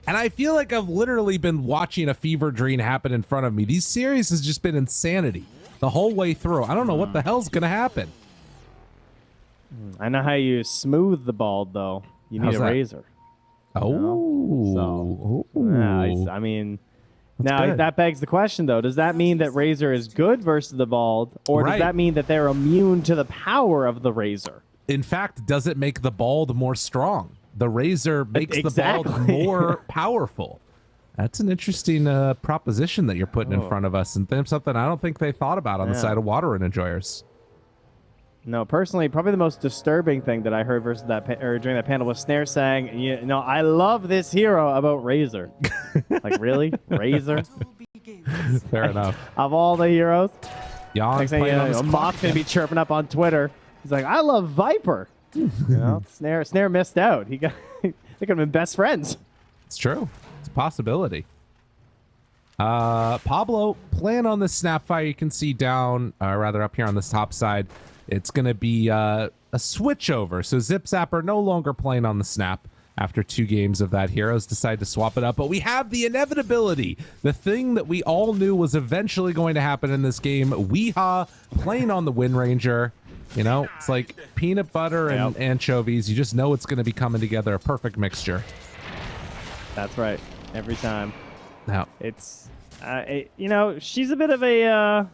And I feel like I've literally been watching a fever dream happen in front of me. These series has just been insanity the whole way through. I don't know what the hell's going to happen. I know how you smooth the bald, though. You need a razor. Oh. Yeah, I mean, now that begs the question, though. Does that mean that razor is good versus the bald? Or does that mean that they're immune to the power of the razor? In fact, does it make the bald more strong? The razor makes the bald more powerful. That's an interesting proposition that you're putting in front of us, and something I don't think they thought about on the side of water and enjoyers. No, personally, probably the most disturbing thing that I heard versus during that panel was Snare saying, "You know, I love this hero about Razor." Like, really, Razor? Fair enough. Of all the heroes, Mock's gonna be chirping up on Twitter. He's like, "I love Viper." You know, Snare missed out. They could have been best friends. It's true. It's a possibility. Pablo, playing on the Snapfire, you can see down, rather up here on this top side, it's going to be a switch over. So Zip Zapper no longer playing on the Snap after 2 games of that. Heroes decide to swap it up. But we have the inevitability, the thing that we all knew was eventually going to happen in this game. Weehaw playing on the Wind Ranger. You know, it's like peanut butter and anchovies. You just know it's going to be coming together, a perfect mixture. That's right. Every time. Now, it's, you know, she's a bit of a, I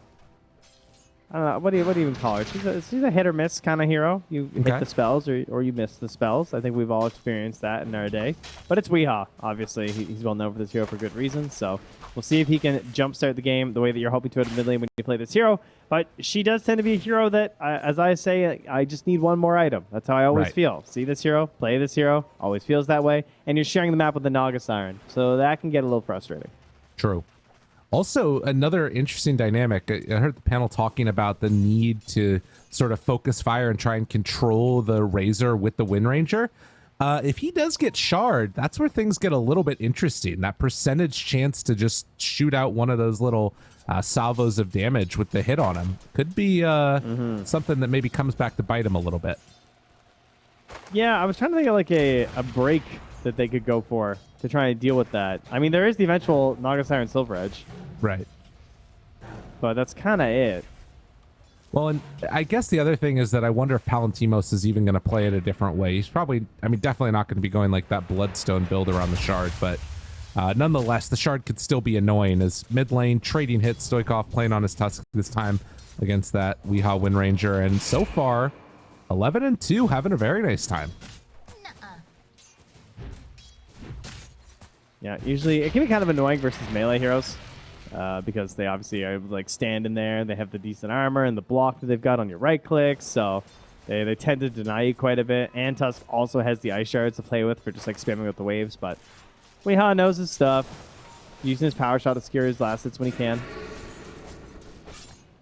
don't know, what do you even call her? She's a hit or miss kind of hero. You hit the spells or you miss the spells. I think we've all experienced that in our day. But it's Weehaw, obviously. He's well known for this hero for good reason. So we'll see if he can jumpstart the game the way that you're hoping to at mid lane when you play this hero. But she does tend to be a hero that, as I say, I just need one more item. That's how I always feel. See this hero, play this hero, always feels that way. And you're sharing the map with the Naga Siren. So that can get a little frustrating. True. Also, another interesting dynamic. I heard the panel talking about the need to sort of focus fire and try and control the Razor with the Wind Ranger. If he does get shard, that's where things get a little bit interesting. That percentage chance to just shoot out one of those little salvos of damage with the hit on him could be something that maybe comes back to bite him a little bit. Yeah, I was trying to think of like a break that they could go for to try and deal with that. I mean, there is the eventual Naga Siren Silver Edge. Right. But that's kind of it. Well, and I guess the other thing is that I wonder if Palantimos is even going to play it a different way. He's probably, I mean, definitely not going to be going like that Bloodstone build around the Shard, but nonetheless, the Shard could still be annoying as mid lane trading hits, Stoikov playing on his Tusk this time against that Weehaw Wind Ranger, and so far, 11-2, having a very nice time. Yeah, usually it can be kind of annoying versus melee heroes because they obviously are able to like stand in there. They have the decent armor and the block that they've got on your right click, so they tend to deny you quite a bit. And Tusk also has the ice shards to play with for just like spamming with the waves, but Weehaw knows his stuff, using his power shot to secure his last hits when he can.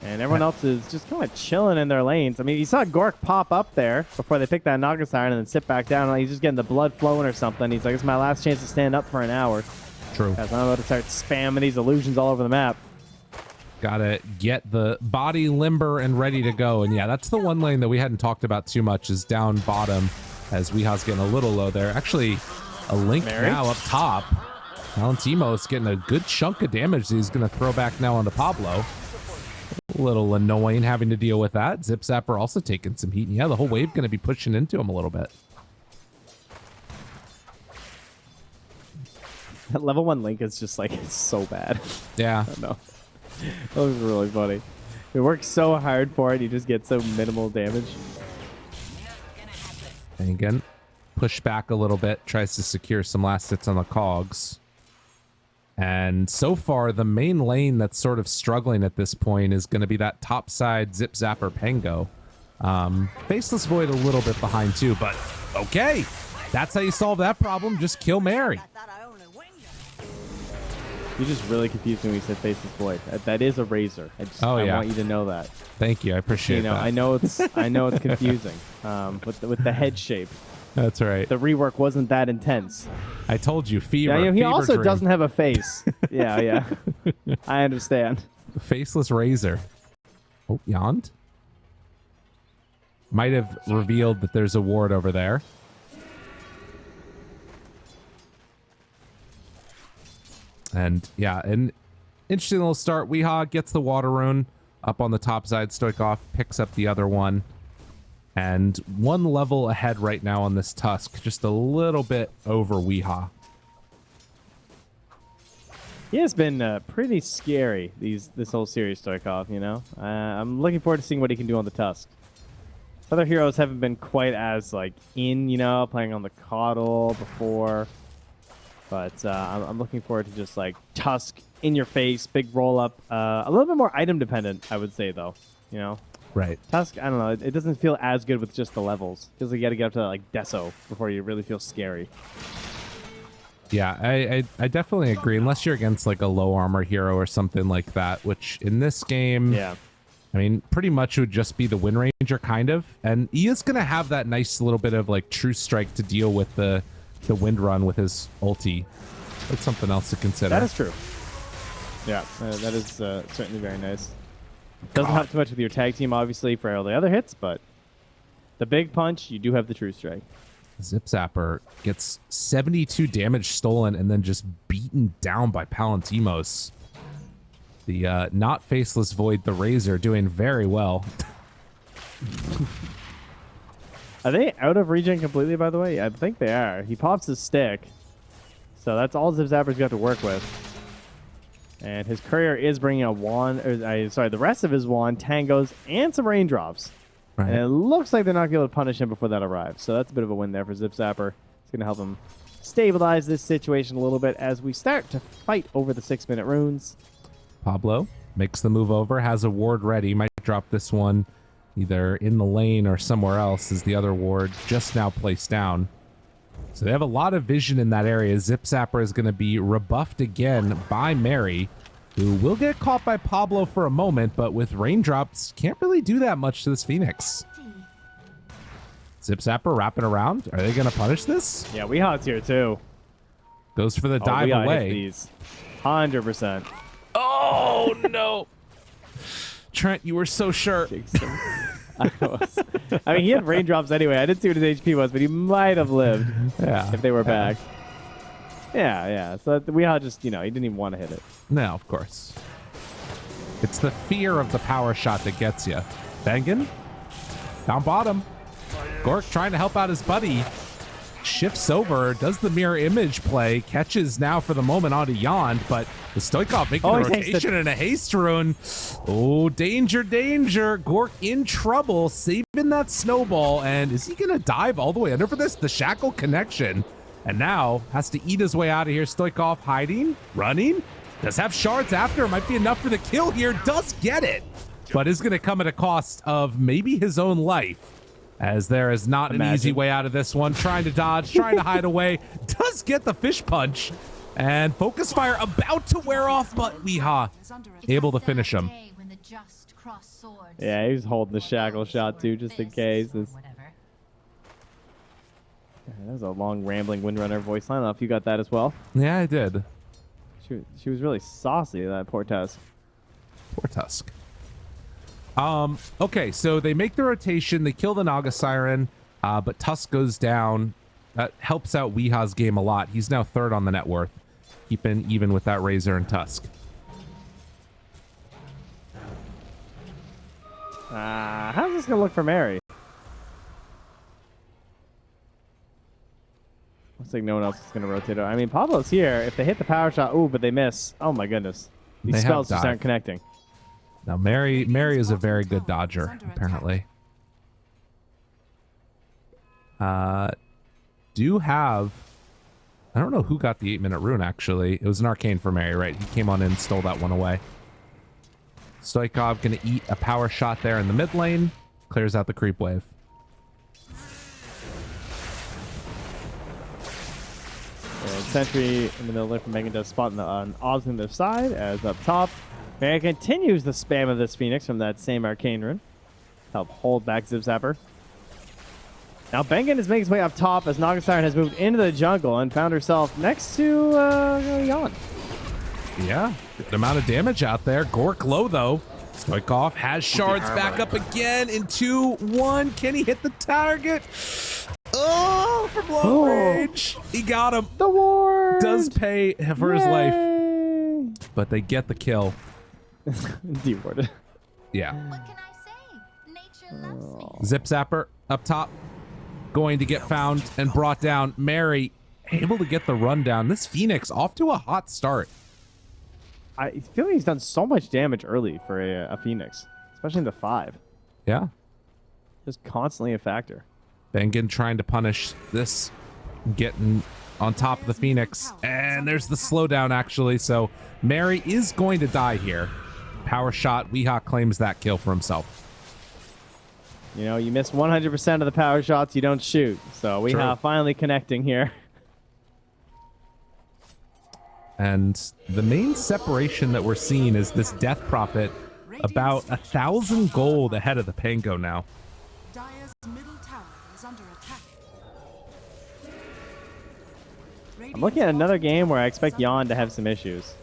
And everyone else is just kind of chilling in their lanes. I mean, you saw Gork pop up there before they picked that Naga Siren and then sit back down. He's just getting the blood flowing or something. He's like, it's my last chance to stand up for an hour. True. Because I'm about to start spamming these illusions all over the map. Gotta get the body limber and ready to go. And yeah, that's the one lane that we hadn't talked about too much is down bottom as Weehaw's getting a little low there. Actually, a link now up top. Palantimos getting a good chunk of damage that he's going to throw back now onto Pablo. A little annoying having to deal with that. Zip Zapper also taking some heat. And yeah, the whole wave going to be pushing into him a little bit. That level 1 Link is just like, it's so bad. Yeah. I know. That was really funny. He works so hard for it, you just get so minimal damage. And again, push back a little bit, tries to secure some last hits on the cogs. And so far, the main lane that's sort of struggling at this point is going to be that top side Zip Zapper Pango. Faceless Void a little bit behind too, but okay. That's how you solve that problem. Just kill Mary. You just really confused me when you said Faceless Void. That is a razor. I want you to know that. Thank you. I appreciate that. I know it's confusing with the head shape. That's right. The rework wasn't that intense. I told you, fever. Yeah, he fever also dream. doesn't have a face. yeah. I understand. Faceless razor. Oh, yawned. Might have revealed that there's a ward over there. And yeah, an interesting little start. Weehaw gets the water rune up on the top side. Stoikov picks up the other one. And one level ahead right now on this Tusk, just a little bit over Weehaw. He has been pretty scary this whole series, Stoikov, you know? I'm looking forward to seeing what he can do on the Tusk. Other heroes haven't been quite as, like, you know, playing on the Coddle before. But I'm looking forward to just, like, Tusk, in your face, big roll-up. A little bit more item-dependent, I would say, though, you know? Right. Tusk, I don't know, it doesn't feel as good with just the levels. Feels like you gotta get up to, like, Deso before you really feel scary. Yeah, I definitely agree, unless you're against, like, a low armor hero or something like that, which in this game... Yeah. I mean, pretty much would just be the Wind Ranger, kind of. And he is going to have that nice little bit of, like, True Strike to deal with the Wind Run with his ulti. That's something else to consider. That is true. Yeah, that is certainly very nice. Doesn't help too much with your tag team, obviously, for all the other hits, but the big punch, you do have the True Strike. Zip Zapper gets 72 damage stolen and then just beaten down by Palantimos. The not faceless Void, the Razor, doing very well. Are they out of regen completely, by the way? I think they are. He pops his stick. So that's all Zip Zapper's got to work with. And his courier is bringing a wand, the rest of his wand, tangos, and some raindrops. Right. And it looks like they're not going to be able to punish him before that arrives. So that's a bit of a win there for Zip Zapper. It's going to help him stabilize this situation a little bit as we start to fight over the 6-minute runes. Pablo makes the move over, has a ward ready, might drop this one either in the lane or somewhere else as the other ward just now placed down. So they have a lot of vision in that area. Zip Zapper is going to be rebuffed again by Mary, who will get caught by Pablo for a moment, but with raindrops, can't really do that much to this Phoenix. Zip Zapper wrapping around. Are they going to punish this? Yeah, Weehaw's here too. Goes for the dive away. 100%. Oh, no. Trent, you were so sure. I mean, he had raindrops anyway. I didn't see what his HP was, but he might have lived if they were back. Yeah. So Weehaw just, you know, he didn't even want to hit it. No, of course. It's the fear of the power shot that gets you. Bengen, down bottom. Gork trying to help out his buddy. Shifts over, does the mirror image play, catches now for the moment onto Yond, but the Stoikov making the rotation and a haste rune. Oh, danger. Gork in trouble, saving that snowball, and is he going to dive all the way under for this? The shackle connection, and now has to eat his way out of here. Stoikov hiding, running, does have shards after, might be enough for the kill here, does get it, but is going to come at a cost of maybe his own life. As there is not an easy way out of this one. Trying to dodge, trying to hide away. Does get the fish punch. And focus fire about to wear off, but Weehaw able to finish him. Yeah, he was holding the shackle shot too, just in case. That was a long, rambling Windrunner voice line. I don't know if you got that as well. Yeah, I did. She was really saucy, that poor Tusk. Poor Tusk. Okay, so they make the rotation, they kill the Naga Siren, but Tusk goes down. That helps out Weehaw's game a lot. He's now third on the net worth, keeping even with that Razor and Tusk. How's this gonna look for Mary? Looks like no one else is gonna rotate out. I mean, Pablo's here. If they hit the power shot, ooh, but they miss. Oh my goodness. These spells just aren't connecting. Now, Mary is a very good dodger, apparently. Do have... I don't know who got the 8-minute rune, actually. It was an arcane for Mary, right? He came on in and stole that one away. Stoikov going to eat a power shot there in the mid lane. Clears out the creep wave. Sentry in the middle there from Megan does spot on Oz on the other side, as up top. Mary continues the spam of this Phoenix from that same arcane rune. Help hold back Zip Zapper. Now Bengen is making his way up top as Naga Siren has moved into the jungle and found herself next to Yon. Yeah, good amount of damage out there. Gork low though. Stoikov has shards back up again in 2-1. Can he hit the target? Oh, from long range. He got him. The ward does pay for his life. but they get the kill. Dewarded. Yeah. What can I say? Nature loves me. Zip Zapper up top. Going to get found and brought down. Mary able to get the rundown. This Phoenix off to a hot start. I feel like he's done so much damage early for a Phoenix, especially in the 5. Yeah. Just constantly a factor. Bengen trying to punish this, getting on top of the Phoenix. And there's the slowdown, actually. So Mary is going to die here. Power shot. Weha claims that kill for himself. You know, you miss 100% of the power shots you don't shoot. So we have finally connecting here. And the main separation that we're seeing is this Death Prophet about 1,000 gold ahead of the Pango now. Dire's middle tower is under attack. I'm looking at another game where I expect Jan to have some issues.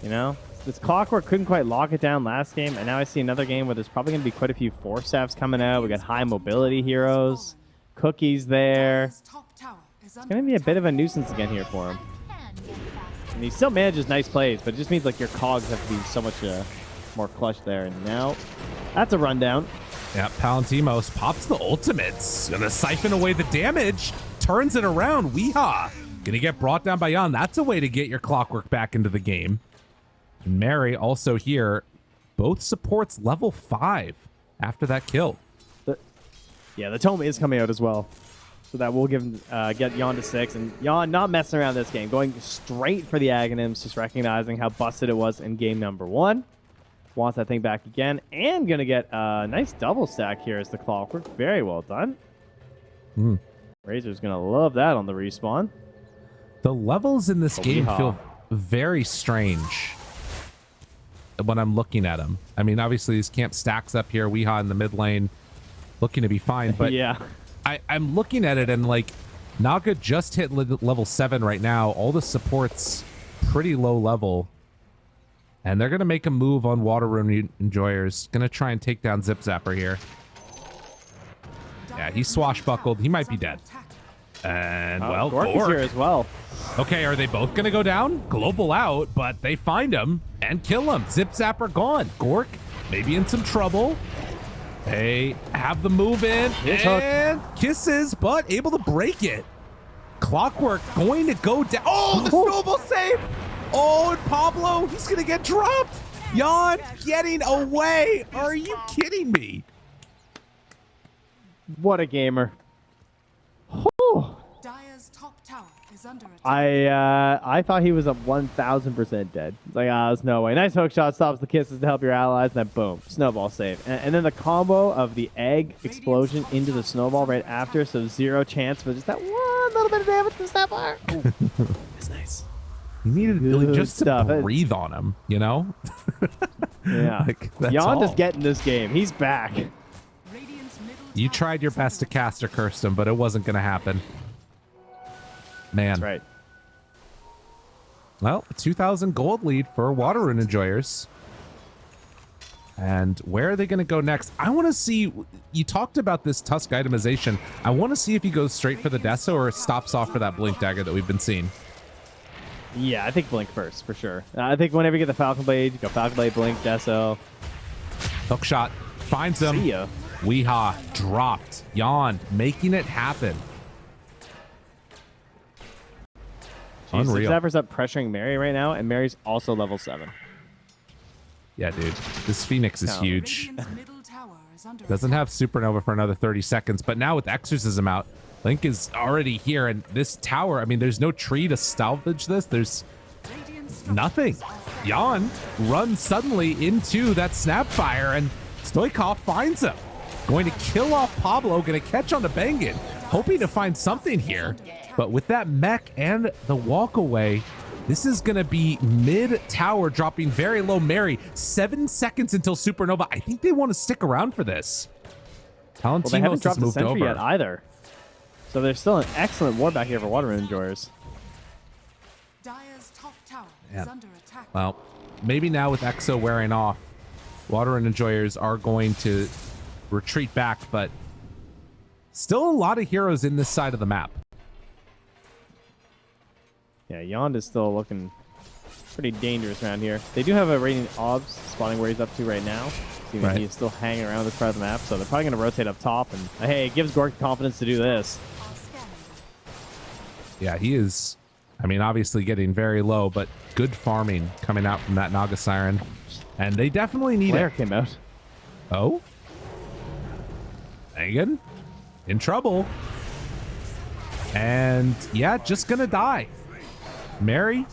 You know? This Clockwork couldn't quite lock it down last game, and now I see another game where there's probably going to be quite a few Force Staffs coming out. We got high mobility heroes, Cookies there. It's going to be a bit of a nuisance again here for him. And he still manages nice plays, but it just means like your cogs have to be so much more clutch there. And now that's a rundown. Yeah, Palantimos pops the ultimates. Gonna siphon away the damage. Turns it around. Weha gonna get brought down by Jan. That's a way to get your Clockwork back into the game. And Mary also here. Both supports level 5 after that kill. Yeah, the Tome is coming out as well. So that will give him, get Jan to 6. And Jan not messing around this game. Going straight for the Aghanims, just recognizing how busted it was in game number 1. Wants that thing back again. And going to get a nice double stack here as the Clockwork. Very well done. Razor's going to love that on the respawn. The levels in this game feel very strange when I'm looking at them. I mean, obviously, these camp stacks up here. Weha in the mid lane looking to be fine. But yeah. I'm looking at it and like Naga just hit level 7 right now. All the supports pretty low level. And they're going to make a move on Water Rune Enjoyers. Going to try and take down Zip Zapper here. Yeah, he's swashbuckled. He might be dead. And, well, Gork is here as well. Okay, are they both going to go down? Global out, but they find him and kill him. Zip Zapper gone. Gork maybe in some trouble. They have the move in and kisses, but able to break it. Clockwork going to go down. Oh, the snowball save. Oh, and Pablo, he's going to get dropped. Jan getting away. Are you kidding me? What a gamer. Oh. Dire's top tower is under attack. I thought he was a 1,000% dead. It's like, there's no way. Nice hook shot, stops the kisses to help your allies, and then boom, snowball save. And then the combo of the egg explosion into the snowball right after, so 0 chance for just that one little bit of damage to Snapfire. That's nice. You needed really just to breathe on him, you know? Yeah. Jan is getting this game. He's back. You tried your best to caster curse him, but it wasn't going to happen. Man. That's right. Well, 2,000 gold lead for Water Rune Enjoyers. And where are they going to go next? I want to see... You talked about this Tusk itemization. I want to see if he goes straight for the Deso or stops off for that Blink Dagger that we've been seeing. Yeah, I think Blink first, for sure. I think whenever you get the Falcon Blade, you go Falcon Blade, Blink, Deso. Hook shot. Finds him. See ya. Weha dropped. Jan making it happen. Unreal. Zapper's up pressuring Mary right now, and Mary's also level 7. Yeah, dude. This Phoenix is huge. Doesn't have Supernova for another 30 seconds, but now with Exorcism out, Link is already here, and this tower, I mean, there's no tree to salvage this. There's nothing. Jan runs suddenly into that Snapfire, and Stoikov finds him. Going to kill off Pablo, going to catch on to Bengen, hoping to find something here. But with that mech and the walk away, this is going to be mid-tower, dropping very low. Mary, 7 seconds until Supernova. I think they want to stick around for this. Well, they haven't dropped the moved sentry over yet either. So there's still an excellent ward back here for Water Rune Enjoyers. Dire's top tower is under attack. Well, maybe now with Exo wearing off, Water Rune Enjoyers are going to retreat back, but still a lot of heroes in this side of the map. Yeah, Yond is still looking pretty dangerous around here. They do have a rating obs spawning where he's up to right now. See, Right. he's still hanging around this part of the map, so they're probably going to rotate up top. And hey, it gives Gork confidence to do this. Yeah, he is. I mean, obviously getting very low, but good farming coming out from that Naga Siren. And they definitely need Flare it. came out. Oh? Megan? In trouble. And yeah, just gonna die. Mary?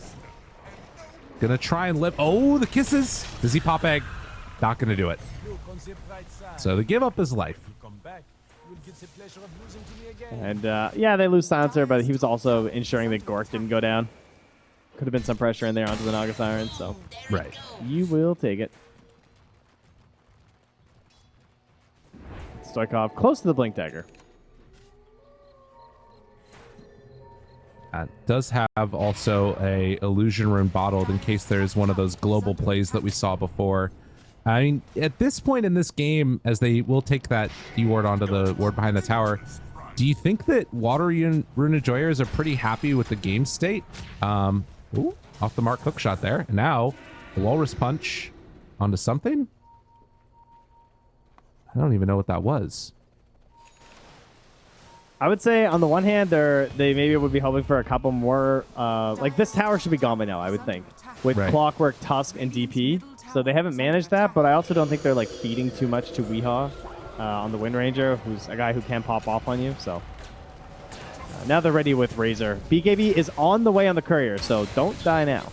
Gonna try and live. Oh, the kisses. Does he pop egg? Not gonna do it. So they give up his life. And yeah, they lose Silencer, but he was also ensuring that Gork didn't go down. Could have been some pressure in there onto the Naga Siren, so Right. you will take it. Stoikov close to the Blink Dagger. Does have also a illusion rune bottled in case there's one of those global plays that we saw before. I mean, at this point in this game, as they will take that D-ward onto the ward behind the tower, do you think that Water Rune Enjoyers are pretty happy with the game state? Ooh, off the mark hook shot there. And now, a Walrus Punch onto something? I don't even know what that was. I would say on the one hand, they maybe would be hoping for a couple more. Like this tower should be gone by now, I would think, with Right. Clockwork, Tusk, and DP. So they haven't managed that, but I also don't think they're like feeding too much to Weehaw on the Wind Ranger, who's a guy who can pop off on you. So now they're ready with Razor. BKB is on the way on the Courier, so don't die now.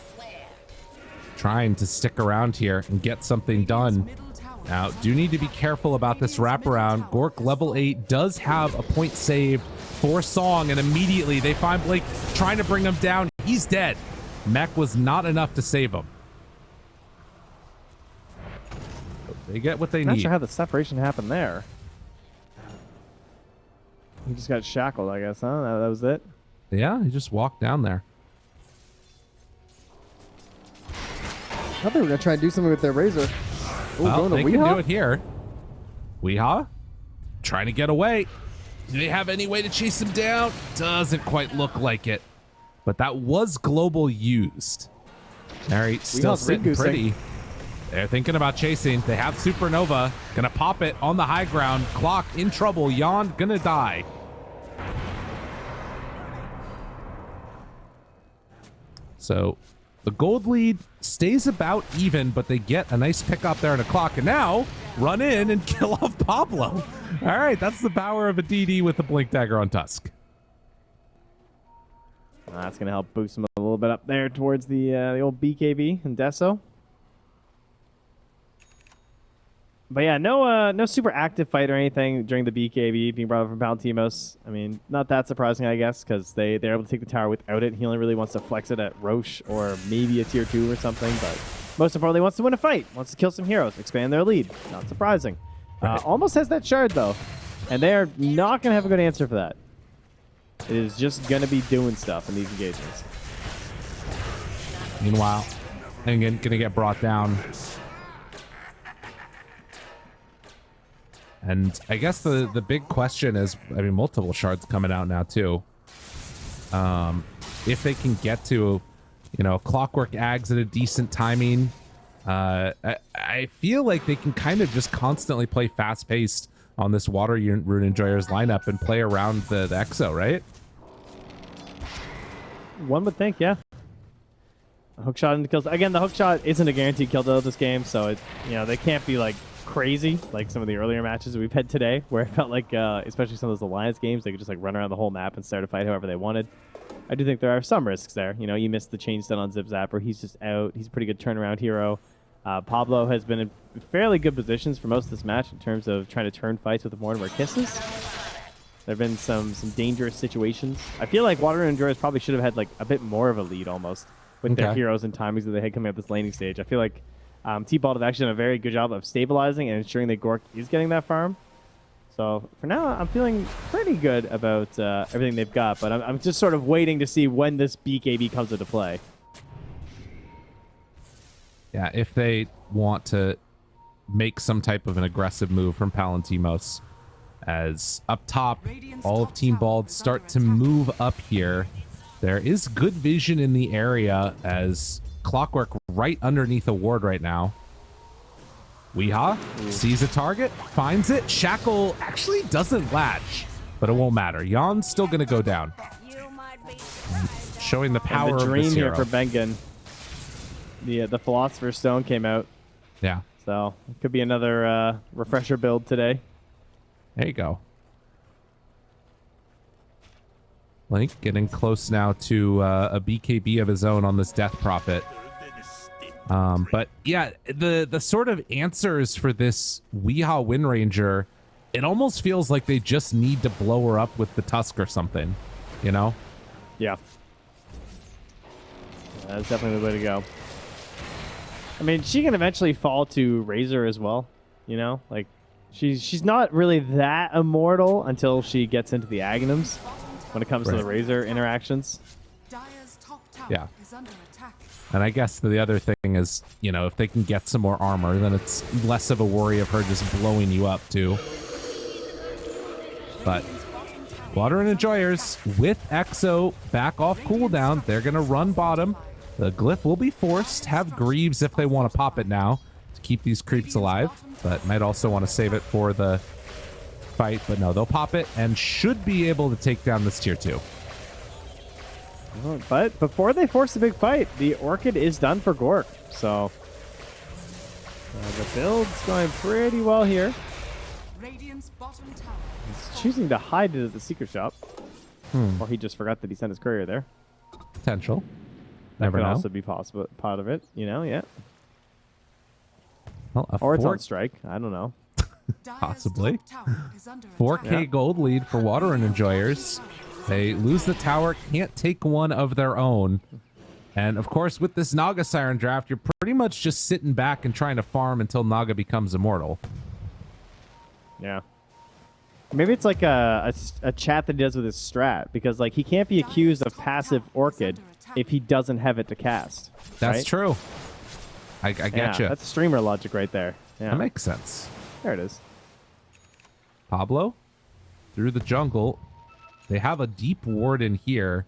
Trying to stick around here and get something done. Now, do need to be careful about this wraparound. Gork, level 8, does have a point saved for Song, and immediately they find Blake trying to bring him down. He's dead. Mech was not enough to save him. They get what they Not need. sure how the separation happened there. He just got shackled, I guess, huh? That was it? Yeah, he just walked down there. I thought they were going to try and do something with their Razor. Ooh, Well, going to they can do Weehaw? it here. Weehaw trying to get away. Do they have any way to chase him down? Doesn't quite look like it. But that was global used. Mary still Weehaw's sitting ring-goosing. pretty. They're thinking about chasing. They have Supernova. Gonna pop it on the high ground. Clock in trouble. Yon gonna die. So the gold lead stays about even, but they get a nice pick up there in a Clock. And now run in and kill off Pablo. All right, that's the power of a DD with the Blink Dagger on Tusk. That's going to help boost him a little bit up there towards the old BKB and Deso. But yeah, no super active fight or anything during the BKB being brought up from Palantimos. I mean, not that surprising, I guess, because they're able to take the tower without it. He only really wants to flex it at Roche or maybe a tier 2 or something. But most importantly, he wants to win a fight. Wants to kill some heroes, expand their lead. Not surprising. Right. Almost has that shard, though. And they are not going to have a good answer for that. It is just going to be doing stuff in these engagements. Meanwhile, again, gonna get brought down. And I guess the big question is, I mean, multiple shards coming out now too. If they can get to, you know, Clockwork Ags at a decent timing, I feel like they can kind of just constantly play fast paced on this Water Rune Enjoyers lineup and play around the Exo, right? One would think, yeah. A hook shot into kills. Again, the hook shot isn't a guaranteed kill though this game, so they can't be like crazy like some of the earlier matches we've had today, where it felt like, especially some of those Alliance games, they could just like run around the whole map and start a fight however they wanted. I do think there are some risks there. You know, you missed the chain stun on Zip Zapper. He's just out. He's a pretty good turnaround hero. Pablo has been in fairly good positions for most of this match in terms of trying to turn fights with the Mortimer kisses. There have been some dangerous situations. I feel like Water and Endurance probably should have had like a bit more of a lead almost with their heroes and timings that they had coming up this laning stage. I feel like T-Ball have actually done a very good job of stabilizing and ensuring that Gork is getting that farm. So for now, I'm feeling pretty good about everything they've got, but I'm just sort of waiting to see when this BKB comes into play. Yeah, if they want to make some type of an aggressive move from Palantimos, as up top, all of Team Bald start to move up here. There is good vision in the area as Clockwork right underneath a ward right now. Weehaw sees a target, finds it. Shackle actually doesn't latch, but it won't matter. Yon's still going to go down. Showing the power And the of dream this here hero. for Bengen. The Philosopher's Stone came out, Yeah, so it could be another refresher build today. there you go. Link getting close now to a BKB of his own on this Death Prophet. But yeah, the sort of answers for this Weehaw Wind Ranger, it almost feels like they just need to blow her up with the Tusk or something, you know? Yeah. That's definitely the way to go. I mean, she can eventually fall to Razor as well, you know? Like, she's not really that immortal until she gets into the Aghanims when it comes to the Razor interactions. Dire's top tower Yeah. is under attack. And I guess the other thing is, you know, if they can get some more armor, then it's less of a worry of her just blowing you up too. But Water and Enjoyers with Exo back off cooldown. They're going to run bottom. The Glyph will be forced. Have Greaves if they want to pop it now to keep these creeps alive, but might also want to save it for the fight. But no, they'll pop it and should be able to take down this tier 2. But before they force the big fight, the Orchid is done for Gork. So the build's going pretty well here. Radiant's bottom tower. He's choosing to hide it at the secret shop. Or he just forgot that he sent his courier there. Potential. That Never could know. also be possible part of it, you know, yeah. Well, a Or it's on 4 strike. I don't know. Dire's Possibly. top tower is under 4K attack. gold lead for Water and Enjoyers. They lose the tower, can't take one of their own. And of course, with this Naga Siren draft, you're pretty much just sitting back and trying to farm until Naga becomes immortal. Yeah. Maybe it's like a chat that he does with his strat, because like he can't be accused of passive Orchid if he doesn't have it to cast. That's right? true. I get Yeah, you. that's streamer logic right there. Yeah. That makes sense. There it is. Pablo through the jungle. They have a deep ward in here.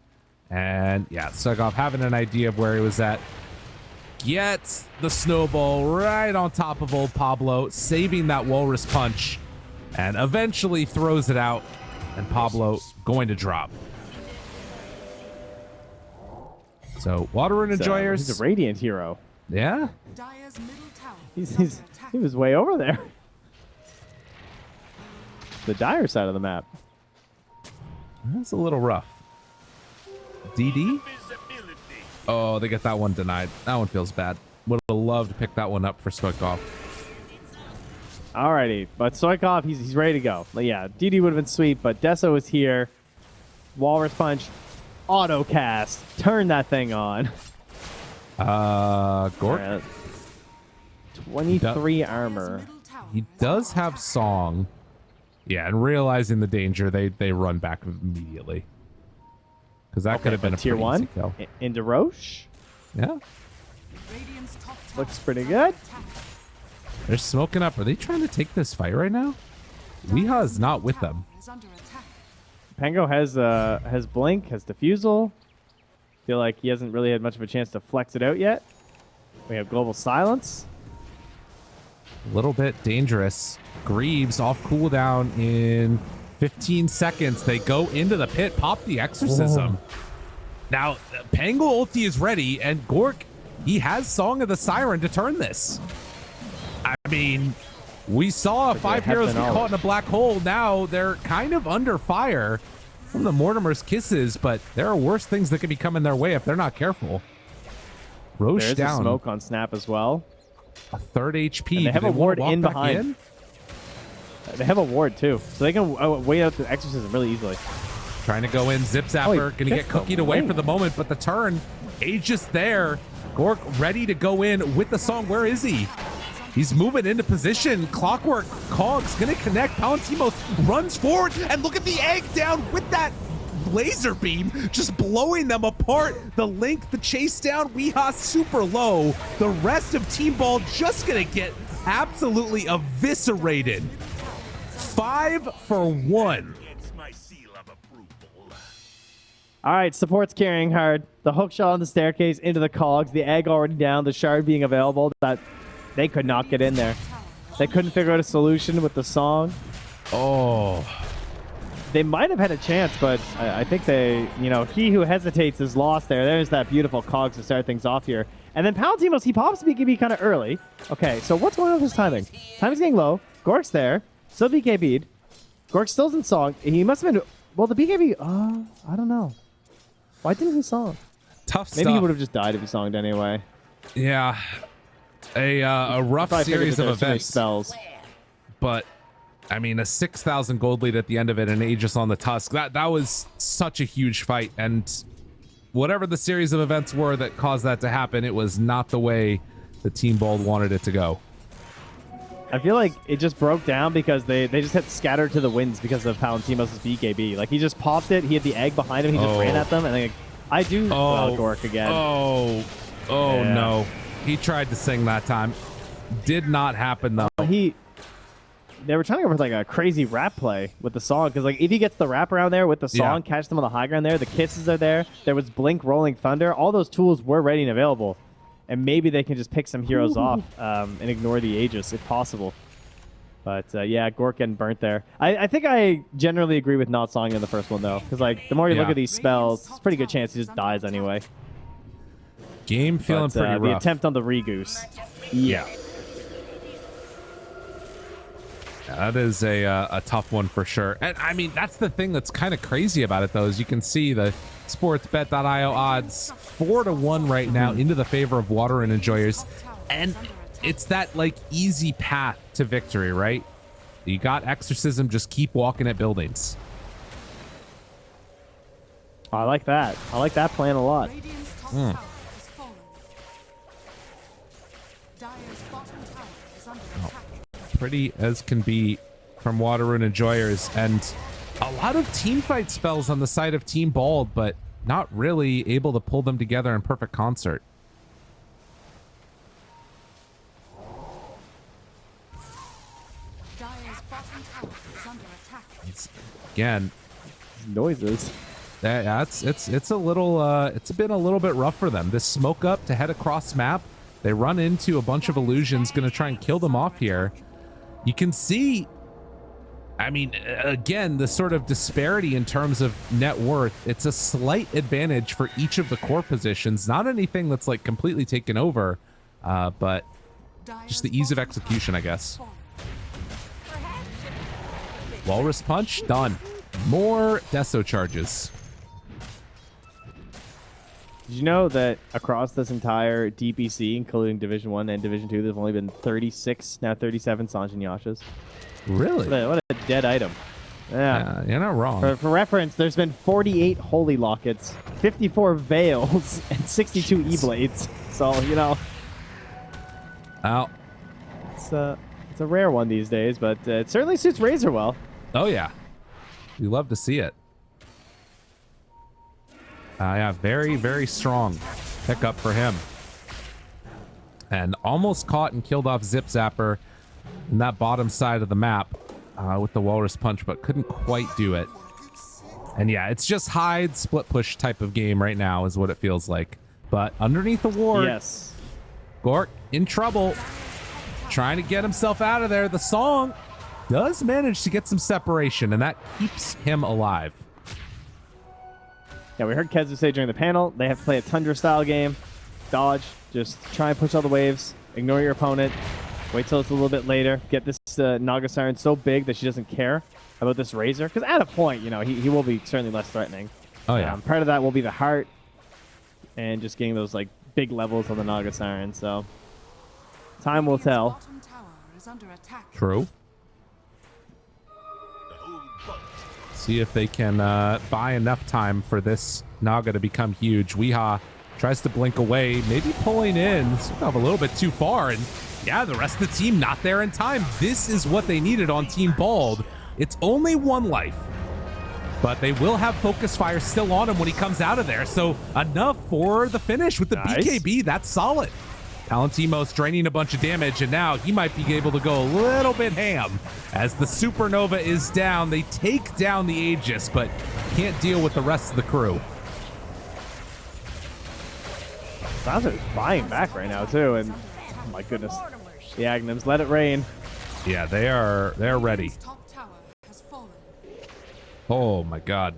And yeah, Sugov having an idea of where he was at. Gets the snowball right on top of old Pablo, saving that walrus punch. And eventually throws it out. And Pablo going to drop. So Water and Enjoyers. He's a Radiant hero. Yeah. Dire's middle tower He's, is under he's attack. he was way over there. The dire side of the map. That's a little rough. DD? Oh, they get that one denied. That one feels bad. Would have loved to pick that one up for Stoikov. Alrighty, but Stoikov, he's ready to go. But yeah, DD would have been sweet, but Deso is here. Walrus Punch, auto cast, turn that thing on. Gork? Alright. 23 armor. Middle tower He does have Song. Yeah, and realizing the danger, they run back immediately. Because that could have been a tier pretty 1 easy kill. into Roche. Yeah. Radiant's top tower Looks pretty is good. under attack. They're smoking up. Are they trying to take this fight right now? Weehaw is not with them. Tower is under attack. Pango has Blink, has Diffusal. Feel like he hasn't really had much of a chance to flex it out yet. We have Global Silence. A little bit dangerous. Greaves off cooldown in 15 seconds. They go into the pit, pop the Exorcism. Now, Pango ulti is ready, and Gork, he has Song of the Siren to turn this. I mean, we saw 5 have heroes the get caught in a black hole. Now they're kind of under fire from the Mortimer's kisses, but there are worse things that could be coming their way if they're not careful. Roche There's a down. smoke on Snap as well. A third HP. And they Do have a wanna ward walk in back behind. in? They have a ward too, so they can wait out the Exorcism really easily. Trying to go in. Zip Oh, Zapper. he Gonna get pissed the cookied away lane. for the moment, but the turn. Aegis there. Gork ready to go in with the Song. Where is he? He's moving into position. Clockwork. Cogs gonna connect. Palantimos runs forward, and look at the egg down with that laser beam, just blowing them apart. The Link, the chase down. Weehaw super low. The rest of Team Ball just gonna get absolutely eviscerated. 5 for 1. All right, support's carrying hard. The hook shot on the staircase into the cogs. The egg already down. The shard being available. That they could not get in there. They couldn't figure out a solution with the song. Oh. They might have had a chance, but I think they, he who hesitates is lost there. There's that beautiful cogs to start things off here. And then Palantimos, he pops BKB kind of early. Okay, so what's going on with his timing? Timing's getting low. Gork's there. Still BKB'd. Gork still's in song. He must have been... Well, the BKB... I don't know. Why didn't he song? Tough stuff. Maybe he would have just died if he songed anyway. Yeah. A rough series of events. Spells. But, I mean, a 6,000 gold lead at the end of it and Aegis on the Tusk. That was such a huge fight. And whatever the series of events were that caused that to happen, it was not the way the Team Bold wanted it to go. I feel like it just broke down because they just had scattered to the winds because of Palantimos' BKB. Like, he just popped it. He had the egg behind him. He just ran at them. And I do... Oh, Gork again. Oh, yeah. No. He tried to sing that time. Did not happen, though. They were trying to go for, like, a crazy rap play with the song. Because, like, if he gets the wrap around there with the song, catch them on the high ground there, the kisses are there. There was Blink, Rolling Thunder. All those tools were ready and available. And maybe they can just pick some heroes off and ignore the Aegis if possible. But, yeah, Gork getting burnt there. I think I generally agree with not songing in the first one, though. Because, like, the more you look at these spells, it's a pretty good chance he just dies anyway. Game feeling pretty rough. The attempt on the Regoose. Yeah. That is a tough one for sure. And, I mean, that's the thing that's kind of crazy about it, though, is you can see the sportsbet.io odds 4-1 right now into the favor of Water and Enjoyers. And it's that, like, easy path to victory, right? You got Exorcism, just keep walking at buildings. I like that. I like that plan a lot. Pretty as can be from Water Rune Enjoyers, and a lot of team fight spells on the side of Team Bald, but not really able to pull them together in perfect concert. Again, noises. Yeah, it's a little it's been a little bit rough for them. This smoke up to head across map, they run into a bunch of illusions, gonna try and kill them off here. You can see, I mean, again, the sort of disparity in terms of net worth. It's a slight advantage for each of the core positions. Not anything that's like completely taken over, but just the ease of execution, I guess. Walrus Punch, done. More Deso charges. Did you know that across this entire DPC, including Division 1 and Division 2, there's only been 36, now 37 Sanjin Yashas? Really? What a dead item. Yeah. You're not wrong. For reference, there's been 48 Holy Lockets, 54 Veils, and 62 E-Blades. So, you know. Ow. It's a rare one these days, but it certainly suits Razor well. Oh, yeah. We love to see it. Yeah, very, very strong pickup for him. And almost caught and killed off Zip Zapper in that bottom side of the map with the Walrus Punch, but couldn't quite do it. And yeah, it's just hide, split push type of game right now is what it feels like. But underneath the ward, yes, Gork in trouble, trying to get himself out of there. The song does manage to get some separation, and that keeps him alive. Yeah, we heard Kezu say during the panel, they have to play a Tundra-style game. Dodge, just try and push all the waves, ignore your opponent, wait till it's a little bit later, get this Naga Siren so big that she doesn't care about this Razor. Because at a point, you know, he will be certainly less threatening. Oh, yeah. Part of that will be the heart and just getting those, like, big levels on the Naga Siren. So, time will tell. True. See if they can buy enough time for this Naga to become huge. Weehaw tries to blink away, maybe pulling in a little bit too far. And yeah, the rest of the team not there in time. This is what they needed on Team Bald. It's only one life, but they will have Focus Fire still on him when he comes out of there. So enough for the finish with the BKB. That's solid. Palantimos draining a bunch of damage, and now he might be able to go a little bit ham. As the Supernova is down, they take down the Aegis, but can't deal with the rest of the crew. Bowser's buying back right now too, and oh my goodness, the Agnums, let it rain. Yeah, they're ready. Dire's top tower has fallen. Oh my god.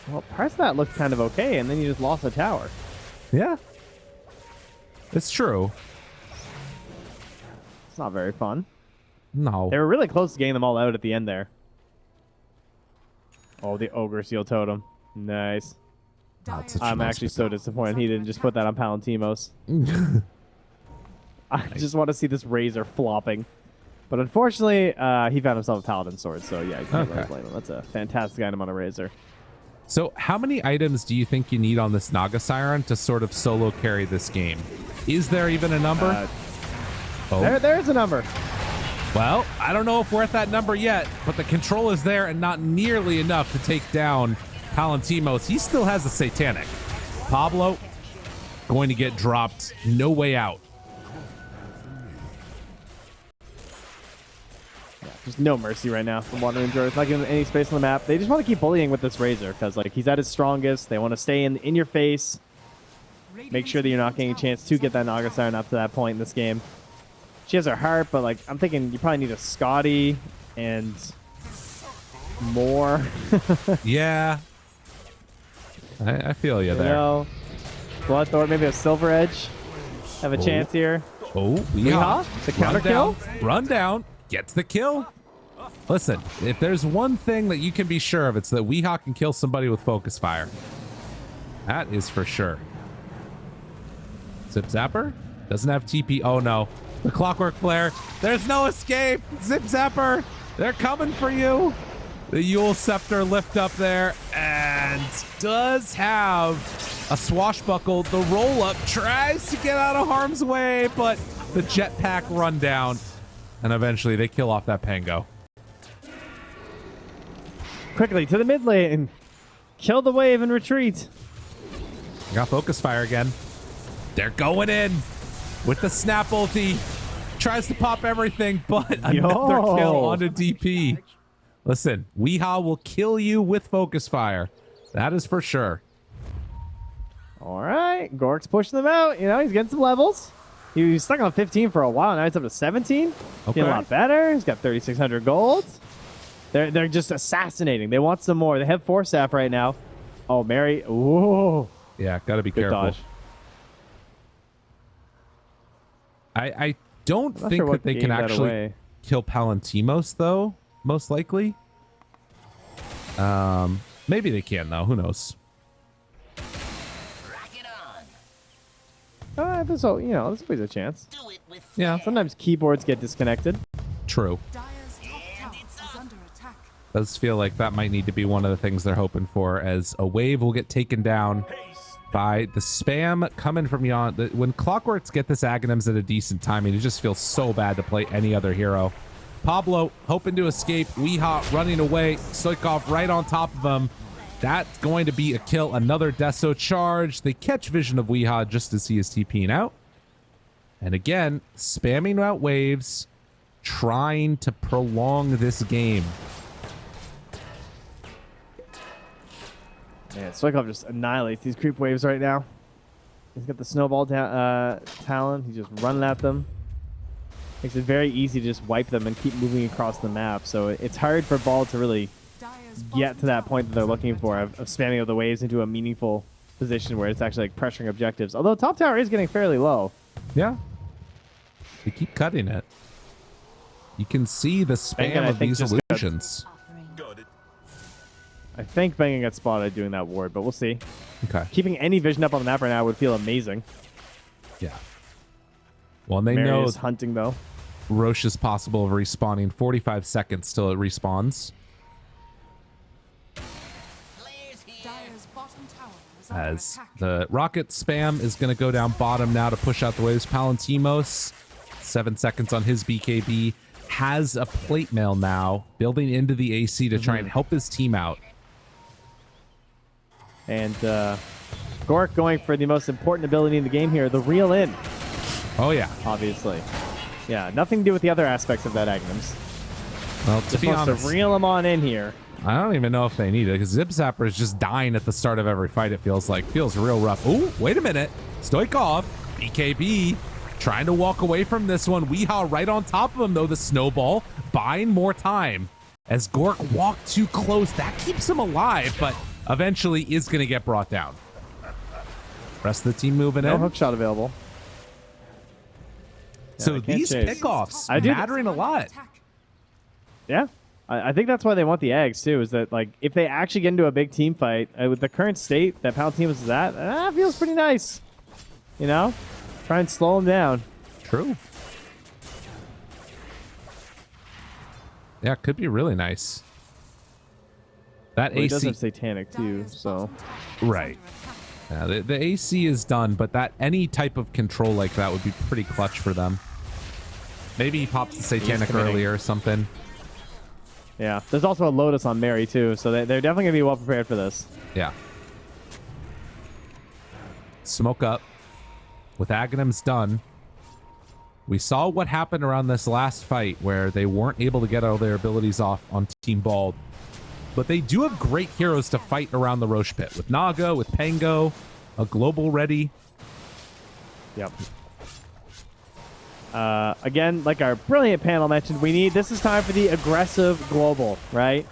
Well, parts of that looked kind of okay, and then you just lost a tower. Yeah. It's true. It's not very fun. No. They were really close to getting them all out at the end there. Oh, the Ogre Seal Totem. Nice. That's such a I'm nice actually so disappointed he didn't just put that on Palantimos. I just want to see this Razor flopping. But unfortunately, he found himself a Paladin Sword, so yeah, you can't really Okay. blame him. That's a fantastic item on a Razor. So how many items do you think you need on this Naga Siren to sort of solo carry this game? Is there even a number? There's a number. Well, I don't know if we're at that number yet, but the control is there and not nearly enough to take down Palantimos. He still has the Satanic. Pablo going to get dropped. No way out. There's no mercy right now from Wandering Druid. Not giving him any space on the map. They just want to keep bullying with this Razor because like he's at his strongest. They want to stay in your face. Make sure that you're not getting a chance to get that Naga Siren up to that point in this game. She has her heart, but like I'm thinking you probably need a Scotty and more. Yeah. I feel you You there. know, Bloodthorn, maybe a Silver Edge. Have a chance here. Oh, Weehaw, the counter kill. Run down. Gets the kill. Listen, if there's one thing that you can be sure of, it's that Weehaw can kill somebody with focus fire. That is for sure. Zip Zapper doesn't have TP. Oh no, the Clockwork Flare. There's no escape. Zip Zapper, they're coming for you. The Yule Scepter lift up there and does have a swashbuckle. The roll up tries to get out of harm's way, but the jetpack run down, and eventually they kill off that Pango. Quickly to the mid lane. Kill the wave and retreat. Got focus fire again. They're going in with the snap ulti. Tries to pop everything, but another kill onto DP. Listen, Weehaw will kill you with focus fire. That is for sure. All right, Gork's pushing them out. You know, he's getting some levels. He was stuck on 15 for a while. Now he's up to 17. Feeling a lot better. He's got 3,600 gold. They're just assassinating. They want some more. They have 4 staff right now. Oh, Mary. Ooh. Yeah, gotta be Good careful. dodge. I don't Not think sure that what they gave can that actually away. kill Palantimos, though, most likely. Maybe they can, though. Who knows? There's always a chance. Yeah, Sometimes keyboards get disconnected. true. Dire's top tower is under attack. Does feel like that might need to be one of the things they're hoping for, as a wave will get taken down by the spam coming from beyond. When Clockworks get this Aghanims at a decent timing, it just feels so bad to play any other hero. Pablo hoping to escape. Weehaw running away. Stoikov right on top of him. That's going to be a kill. Another Deso charge. They catch vision of Weehaw just as he is TPing out. And again, spamming out waves, trying to prolong this game. Man, Stoikov just annihilates these creep waves right now. He's got the snowball talon. He's just running at them. Makes it very easy to just wipe them and keep moving across the map. So it's hard for Ball to really Dire's get to that bottom point that they're looking for of spamming out the waves into a meaningful position where it's actually like pressuring objectives. Although top tower is getting fairly low. Yeah. They keep cutting it. You can see the Bangan, spam I of think, these just got- illusions. I think Bangan got spotted doing that ward, but we'll see. Okay. Keeping any vision up on the map right now would feel amazing. Yeah. Well, and they Mary know is hunting though. Roche is possible of respawning 45 seconds till it respawns. Dire's bottom tower is under As attack. the rocket spam is going to go down bottom now to push out the waves. Palantimos, 7 seconds on his BKB, has a plate mail now, building into the AC to try and help his team out. And Gork going for the most important ability in the game here, the reel in, Oh, yeah. obviously. Yeah, nothing to do with the other aspects of that Agnums. Well, to Just be wants honest, to reel him on in here. I don't even know if they need it because Zip Zapper is just dying at the start of every fight. It feels like. Feels real rough. Oh, wait a minute. Stoikov, BKB, trying to walk away from this one. Weehaw right on top of him, though. The snowball buying more time as Gork walked too close. That keeps him alive, but eventually is going to get brought down. Rest of the team moving No in. hook shot available. So I can't these chase. pickoffs I do- mattering a lot. Yeah. I think that's why they want the eggs, too, is that, like, if they actually get into a big team fight, with the current state that Palantimos is at, that feels pretty nice. You know? Try and slow them down. True. Yeah, it could be really nice. That Well, he does AC, have Satanic, too, so... right? Yeah, the AC is done, but that any type of control like that would be pretty clutch for them. Maybe he pops the Satanic committing. earlier or something. Yeah. There's also a Lotus on Mary, too, so they're definitely going to be well prepared for this. Yeah. Smoke up. With Aghanim's done, we saw what happened around this last fight where they weren't able to get all their abilities off on Team Bald. But they do have great heroes to fight around the Roche Pit. With Naga, with Pango, a Global ready. Yep. Again, like our brilliant panel mentioned, this is time for the aggressive global, right?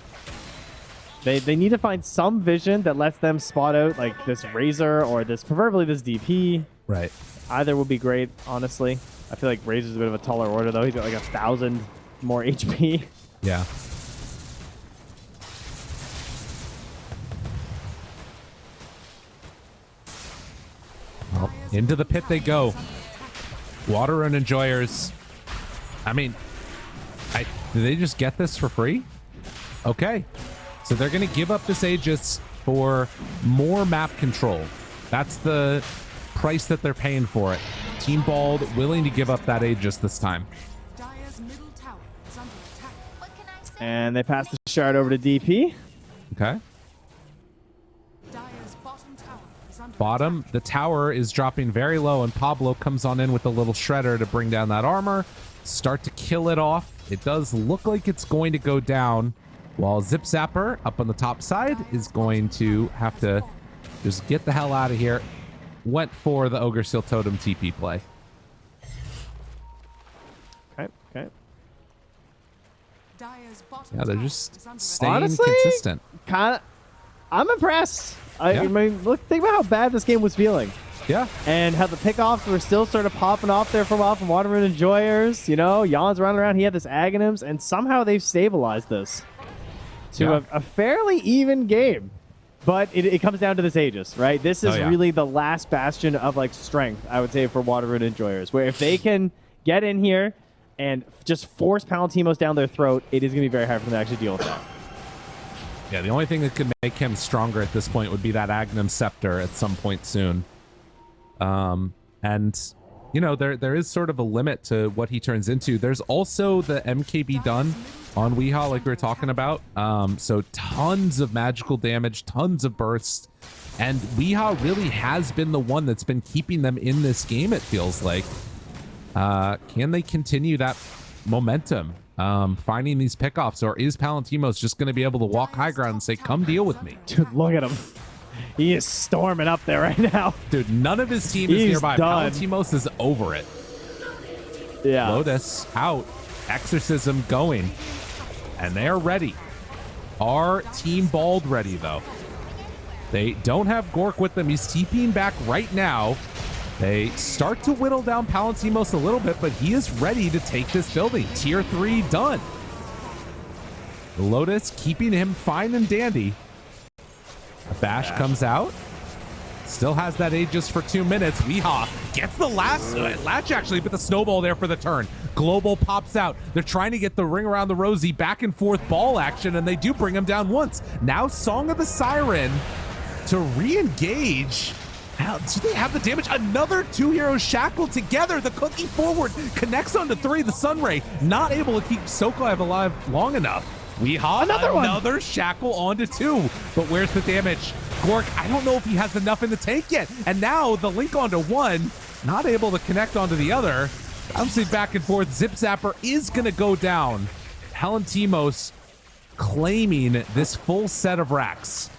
They need to find some vision that lets them spot out like this Razor or preferably this DP. Right. Either would be great, honestly. I feel like Razor's a bit of a taller order though. He's got like 1,000 more HP. Yeah. Well, into the pit they go. Water and Enjoyers. I mean, did they just get this for free? Okay. So they're going to give up this Aegis for more map control. That's the price that they're paying for it. Team Bald willing to give up that Aegis this time. Dire's middle tower is under attack. What can I say? And they pass the shard over to DP. Okay. Dire's bottom tower is under Bottom, the tower is dropping very low, and Pablo comes on in with a little shredder to bring down that armor, start to kill it off. It does look like it's going to go down, while Zip Zapper up on the top side is going to have to just get the hell out of here. Went for the Ogre Seal Totem TP play. Okay. Dire's bottom Yeah, they're tower just is under staying Honestly, consistent. I'm impressed. Yeah. I mean, look, think about how bad this game was feeling. Yeah. And how the pickoffs were still sort of popping off there for a while from Waterman Enjoyers. You know, Jan's running around. He had this Aghanims, and somehow they've stabilized this to Yeah. a fairly even game. But it comes down to this Aegis, right? This is Oh, yeah. really the last bastion of like strength, I would say, for Waterman Enjoyers. Where if they can get in here and just force Palantimos down their throat, it is going to be very hard for them to actually deal with that. Yeah, the only thing that could make him stronger at this point would be that Aghanim Scepter at some point soon. And, you know, there is sort of a limit to what he turns into. There's also the MKB done on Weehaw, like we were talking about. So tons of magical damage, tons of bursts. And Weehaw really has been the one that's been keeping them in this game, it feels like. Can they continue that momentum? Finding these pickoffs, or is Palantimos just going to be able to walk high ground and say, come deal with me? Dude, look at him. He is storming up there right now. Dude, none of his team is He's nearby. done. Palantimos is over it. Yeah. Lotus out. Exorcism going. And they're ready. Are Team Bald ready, though? They don't have Gork with them. He's TPing back right now. They start to whittle down Palantimos a little bit, but he is ready to take this building. Tier 3 done. Lotus keeping him fine and dandy. A bash comes out. Still has that Aegis for 2 minutes. Weehaw gets the last latch, actually, but the snowball there for the turn. Global pops out. They're trying to get the ring around the rosy back and forth ball action, and they do bring him down once. Now Song of the Siren to re-engage. Now, do they have the damage? Another two heroes shackled together. The cookie forward connects onto 3. The Sunray not able to keep Sokolov alive long enough. Weehaw, another shackle onto 2. But where's the damage? Gork, I don't know if he has enough in the tank yet. And now the link onto 1, not able to connect onto the other. Bouncing back and forth. Zip Zapper is going to go down. Palantimos claiming this full set of racks.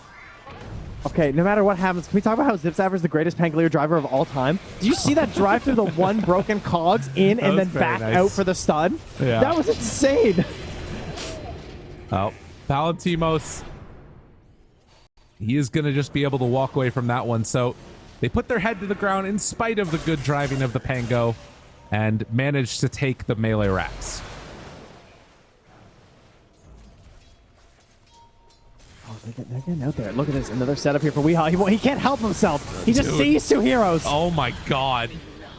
Okay, no matter what happens, can we talk about how Zipzapper is the greatest Pangolier driver of all time? Do you see that drive through the one broken cogs in and then back out for the stun? Yeah. That was insane. Oh, Palantimos. He is going to just be able to walk away from that one. So they put their head to the ground in spite of the good driving of the Pango and managed to take the melee racks. Oh, they're getting out there. Look at this. Another setup here for Weehaw. He can't help himself. He just sees two heroes. Oh my god.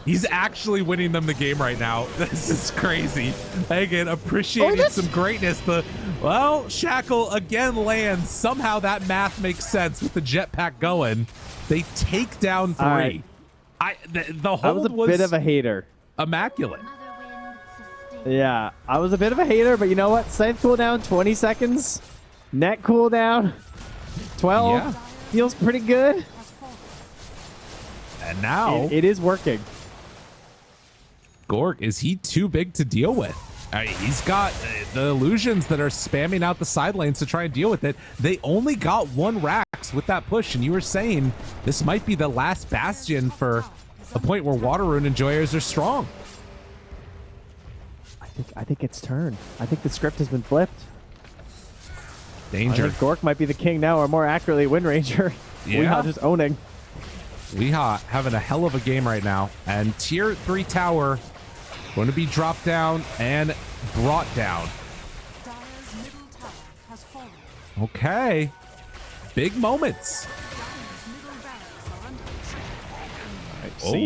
He's actually winning them the game right now. This is crazy. Again, appreciating some greatness. Well, Shackle again lands. Somehow that math makes sense with the jetpack going. They take down 3. Right. The I was hold a bit of a hater. immaculate. Yeah, I was a bit of a hater, but you know what? Scythe cooldown, 20 seconds. Net cooldown, 12. Yeah. Feels pretty good. And now It is working. Gork, is he too big to deal with? He's got the illusions that are spamming out the side lanes to try and deal with it. They only got 1 Rax with that push, and you were saying this might be the last bastion for a point where Water Rune enjoyers are strong. I think it's turned. I think the script has been flipped. Danger. I think Gork might be the king now, or more accurately, Wind Ranger. Yeah. Weehaw just owning. Weehaw having a hell of a game right now. And tier 3 tower going to be dropped down and brought down. Dire's middle tower has fallen. Okay. Big moments. Dire's middle barracks are under attack. All right, see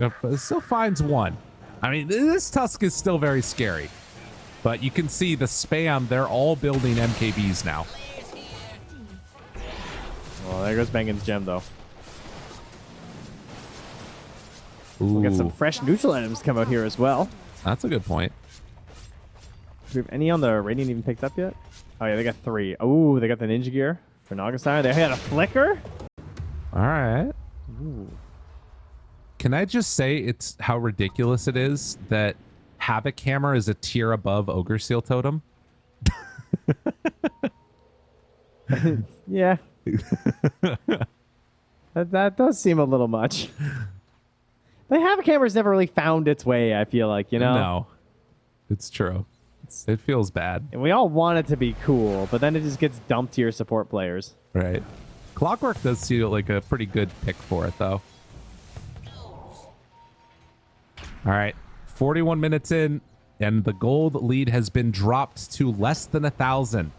ya. But it still finds 1. I mean, this Tusk is still very scary. But you can see the spam, they're all building MKBs now. Well, there goes Bengen's gem, though. Ooh, We got some fresh neutral items come out here as well. that's a good point. Do we have any on the Radiant even picked up yet? Oh, yeah, they got 3. Oh, they got the Ninja Gear for Nagasire. They had a Flicker. All right. Ooh. Can I just say it's how ridiculous it is that Havoc Hammer is a tier above Ogre Seal Totem? Yeah. that does seem a little much. The Havoc Hammer's never really found its way, I feel like, you know? No, it's true. It feels bad. And we all want it to be cool, but then it just gets dumped to your support players. Right. Clockwork does feel like a pretty good pick for it, though. All right. 41 minutes in, and the gold lead has been dropped to less than 1,000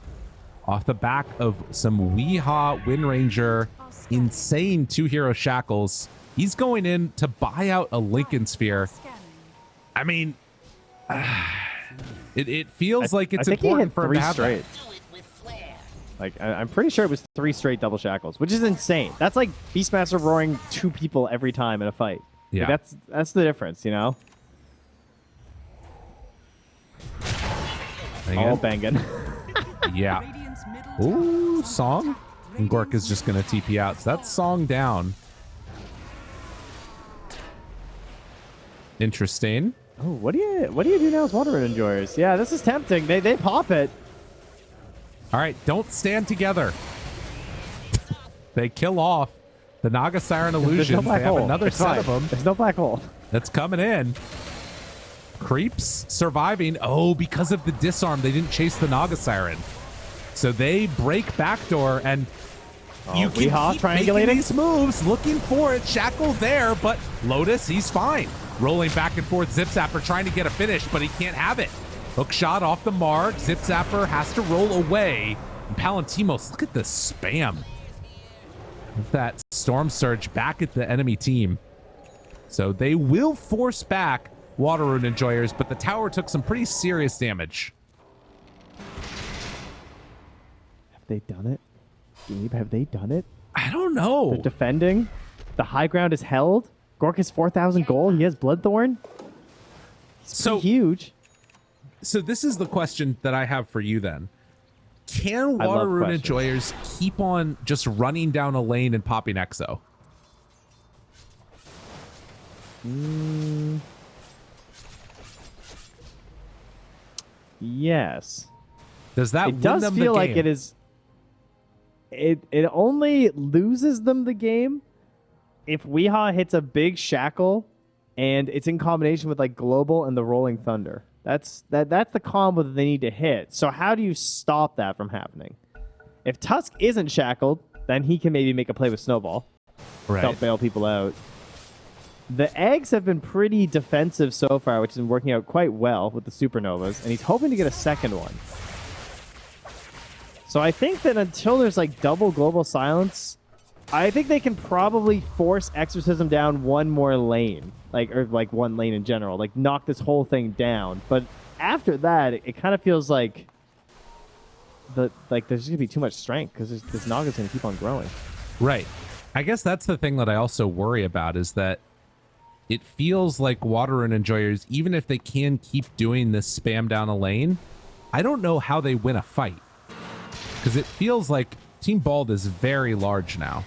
off the back of some Weehaw Wind Ranger insane 2-hero shackles. He's going in to buy out a Lincoln Sphere. I mean, it feels like it's important for him to have that. Like, I'm pretty sure it was 3 straight double shackles, which is insane. That's like Beastmaster roaring 2 people every time in a fight. Yeah. Like, that's the difference, you know? All banging. Yeah. Radiant's middle Ooh, Song. And Gork is just going to TP out. So that's Song down. Interesting. Oh, what do you do now as Water Rune enjoyers? Yeah, this is tempting. They pop it. All right, don't stand together. They kill off the Naga Siren There's illusions. no black They have hole. another It's set fine. of them There's no black hole. that's coming in. Creeps surviving. Oh, because of the disarm, they didn't chase the Naga Siren. So they break backdoor, and you can Weehaw keep triangulating. making these moves, looking for it. Shackle there, but Lotus, he's fine. Rolling back and forth, Zip Zapper trying to get a finish, but he can't have it. Hook shot off the mark. Zip Zapper has to roll away. And Palantimos, look at the spam of that Storm Surge back at the enemy team. So they will force back Water Rune enjoyers, but the tower took some pretty serious damage. Have they done it? Gabe, have they done it? I don't know. They're defending. The high ground is held. Gork has 4,000 gold. He has Bloodthorn. It's So- pretty huge. So this is the question that I have for you then. Can I Water love Rune questions. enjoyers keep on just running down a lane and popping Exo? Yes. Does that It win does them feel the like game? it is. It only loses them the game if Weehaw hits a big shackle, and it's in combination with like Global and the Rolling Thunder. That's the combo that they need to hit. So how do you stop that from happening? If Tusk isn't shackled, then he can maybe make a play with Snowball, help bail people out. The eggs have been pretty defensive so far, which has been working out quite well with the Supernovas, and he's hoping to get a second one. So I think that until there's like double Global Silence, I think they can probably force Exorcism down one more lane, or one lane in general, like knock this whole thing down. But after that, it kind of feels like there's gonna be too much strength because this Naga's gonna keep on growing. Right. I guess that's the thing that I also worry about is that it feels like Water Rune Enjoyers, even if they can keep doing this spam down a lane, I don't know how they win a fight. Because it feels like Team Bald is very large now.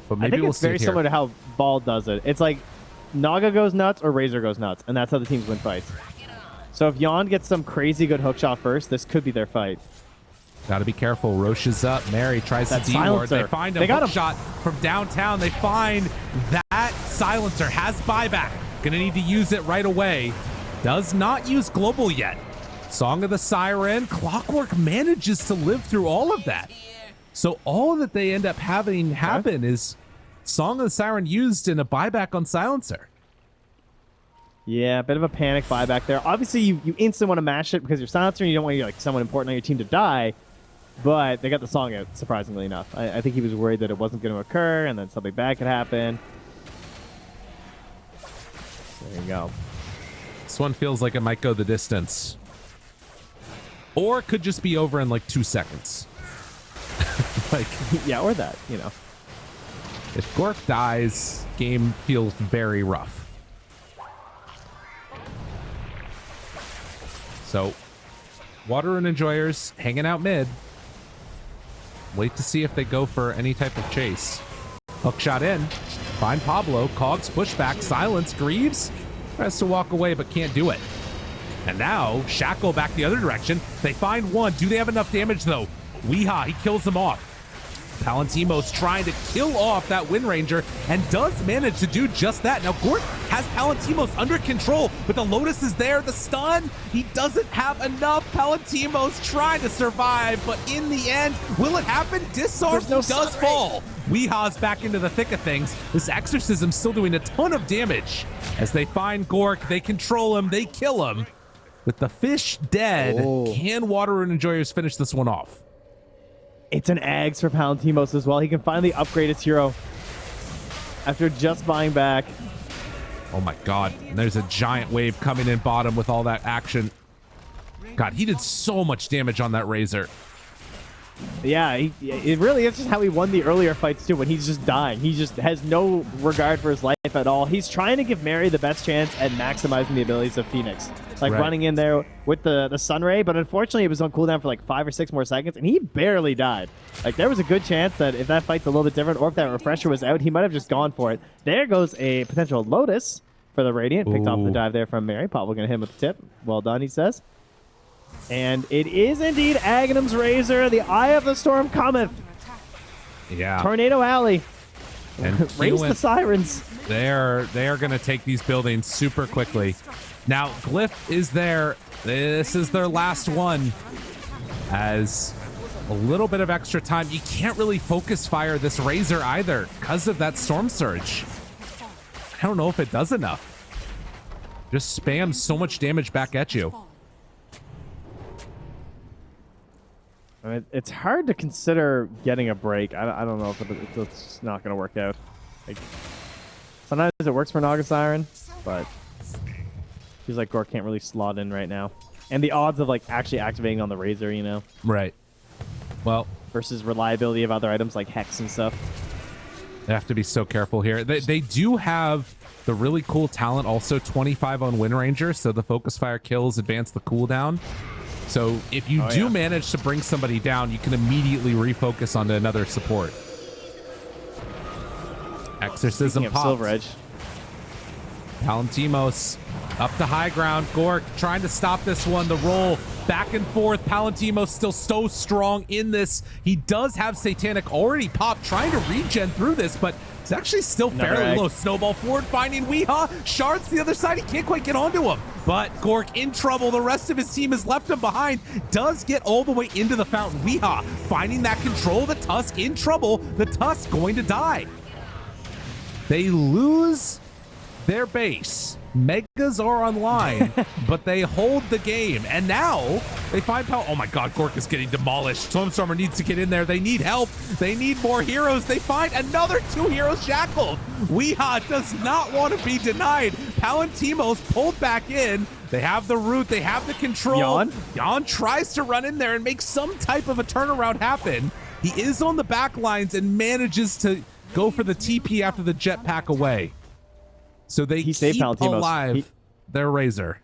But maybe I think we'll it's see very it here. similar to how Bald does it. It's like Naga goes nuts or Razor goes nuts, and that's how the teams win fights. So if Yon gets some crazy good hook shot first, this could be their fight. Gotta be careful. Roche is up. Mary tries That to D-ward. silencer. They find They a got hook him. shot from downtown. They find that silencer has buyback. Gonna need to use it right away. Does not use Global yet. Song of the Siren. Clockwork manages to live through all of that. So all that they end up having happen is Song of the Siren used in a buyback on silencer. Yeah, a bit of a panic buyback there. Obviously, you instantly want to mash it because you're silencer and you don't want someone important on your team to die. But they got the song out, surprisingly enough. I think he was worried that it wasn't going to occur and then something bad could happen. There you go. This one feels like it might go the distance. Or it could just be over in like 2 seconds. Yeah, or that, If Gork dies, game feels very rough. So, Water Rune Enjoyers hanging out mid. Wait to see if they go for any type of chase. Hook shot in. Find Pablo. Cogs pushback. Silence. Greaves tries to walk away but can't do it. And now, Shackle back the other direction. They find one. Do they have enough damage, though? Weehaw, he kills them off. Palantimo's trying to kill off that Wind Ranger and does manage to do just that. Now, Gort has Palantimo's under control, but the Lotus is there. The stun, he doesn't have enough. Palantimo's trying to survive, but in the end, will it happen? Disarm does fall. Weehaw's back into the thick of things. This Exorcism still doing a ton of damage. As they find Gork, they control him, they kill him. With the fish dead, can Water Rune Enjoyers finish this one off? It's an Ags for Palantimos as well. He can finally upgrade his hero after just buying back. Oh my god. And there's a giant wave coming in bottom with all that action. God, he did so much damage on that Razor. Yeah, it really is just how he won the earlier fights too, when he's just dying. He just has no regard for his life at all. He's trying to give Mary the best chance at maximizing the abilities of Phoenix. Like running in there with the Sunray, but unfortunately it was on cooldown for like 5 or 6 more seconds, and he barely died. Like there was a good chance that if that fight's a little bit different, or if that refresher was out, he might have just gone for it. There goes a potential Lotus for the Radiant. Picked off the dive there from Mary. Probably gonna hit him with the tip. Well done, he says. And it is indeed Aghanim's Razor. The Eye of the Storm cometh. Yeah. Tornado Alley. And Raise the sirens. They are going to take these buildings super quickly. Now, Glyph is there. This is their last one. As a little bit of extra time. You can't really focus fire this Razor either because of that Storm Surge. I don't know if it does enough. Just spams so much damage back at you. I mean, it's hard to consider getting a break. I don't know if it's not going to work out. Like, sometimes it works for Naga Siren, but feels like Gork can't really slot in right now. And the odds of like actually activating on the Razor, Right. Well, versus reliability of other items like Hex and stuff. they have to be so careful here. They do have the really cool talent, also 25 on Wind Ranger, so the focus fire kills advance the cooldown. So if you do manage to bring somebody down, you can immediately refocus onto another support. Exorcism Speaking of popped. Silver Edge. Palantimos up to high ground. Gork trying to stop this one. The roll back and forth. Palantimos still so strong in this. He does have Satanic already popped, trying to regen through this, but it's actually still fairly low. Snowball forward, finding Weehaw. Shards to the other side. He can't quite get onto him. But Gork in trouble. The rest of his team has left him behind. Does get all the way into the fountain. Weehaw finding that control. The Tusk in trouble. The Tusk going to die. They lose their base. Megas are online, but they hold the game. And now they find power. Oh my God, Gork is getting demolished. Stormstormer needs to get in there. They need help. They need more heroes. They find another 2 heroes shackled. Weehaw does not want to be denied. Palantimos pulled back in. They have the root. They have the control. Jan tries to run in there and make some type of a turnaround happen. He is on the back lines and manages to go for the TP after the jetpack away. So they keep alive their Razor.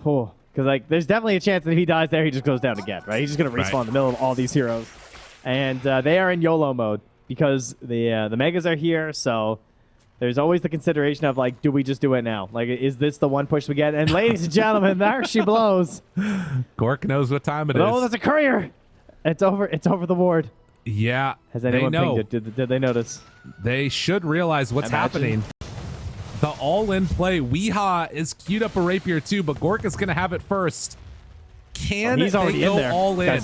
Oh, because like there's definitely a chance that if he dies there, he just goes down again, right? He's just gonna respawn in the middle of all these heroes, and they are in YOLO mode because the Megas are here. So there's always the consideration of like, do we just do it now? Like, is this the one push we get? And ladies and gentlemen, there she blows. Gork knows what time it is. Oh, there's a courier. It's over. It's over the ward. Yeah, has anyone pinged it? Did they notice? They should realize what's happening. The all-in play. Weehaw is queued up a rapier too, but Gork is going to have it first. Can he's already they go in there. all in?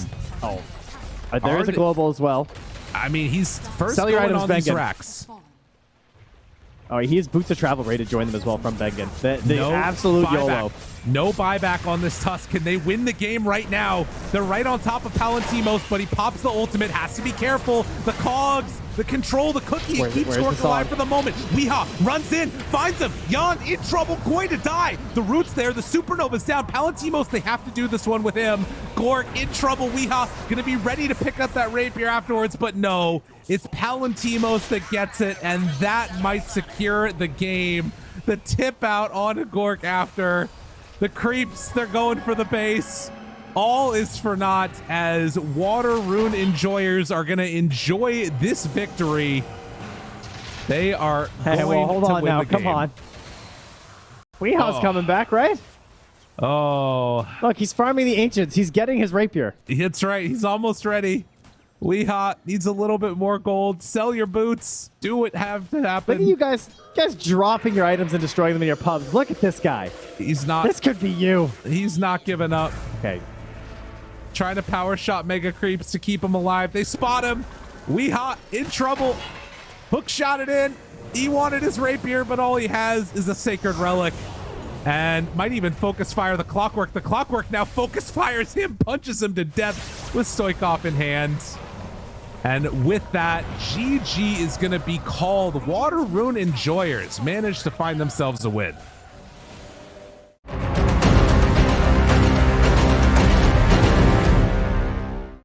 There is a global as well. I mean, he's first Sell your going items, on these Bengen. racks. Oh, he has Boots of Travel ready to join them as well from Bengen. The No absolute buyback. YOLO. No buyback on this Tusk. Can they win the game right now? They're right on top of Palantimos, but he pops the ultimate. Has to be careful. The cogs, the control, the cookie. He keeps Gork alive for the moment. Weehaw runs in, finds him. Jan in trouble, going to die. The root's there. The Supernova's down. Palantimos, they have to do this one with him. Gork in trouble. Weehaw going to be ready to pick up that rapier afterwards, but no. It's Palantimos that gets it, and that might secure the game. The tip out onto Gork after. The creeps, they're going for the base. All is for naught as Water Rune enjoyers are going to enjoy this victory. They are going to hold on win now. the game. Come on. Weehaw's coming back, right? Oh. Look, he's farming the Ancients. He's getting his rapier. That's right. He's almost ready. Weehaw needs a little bit more gold. Sell your boots. Do what have to happen. Look at you guys dropping your items and destroying them in your pubs. Look at this guy. He's not. This could be you. He's not giving up. Okay. Trying to power shot mega creeps to keep him alive. They spot him. Weehaw in trouble. Hook shot it in. He wanted his rapier, but all he has is a sacred relic. And might even focus fire the clockwork. The clockwork now focus fires him, punches him to death with Stoikov in hand. And with that, GG is going to be called. Water Rune enjoyers managed to find themselves a win.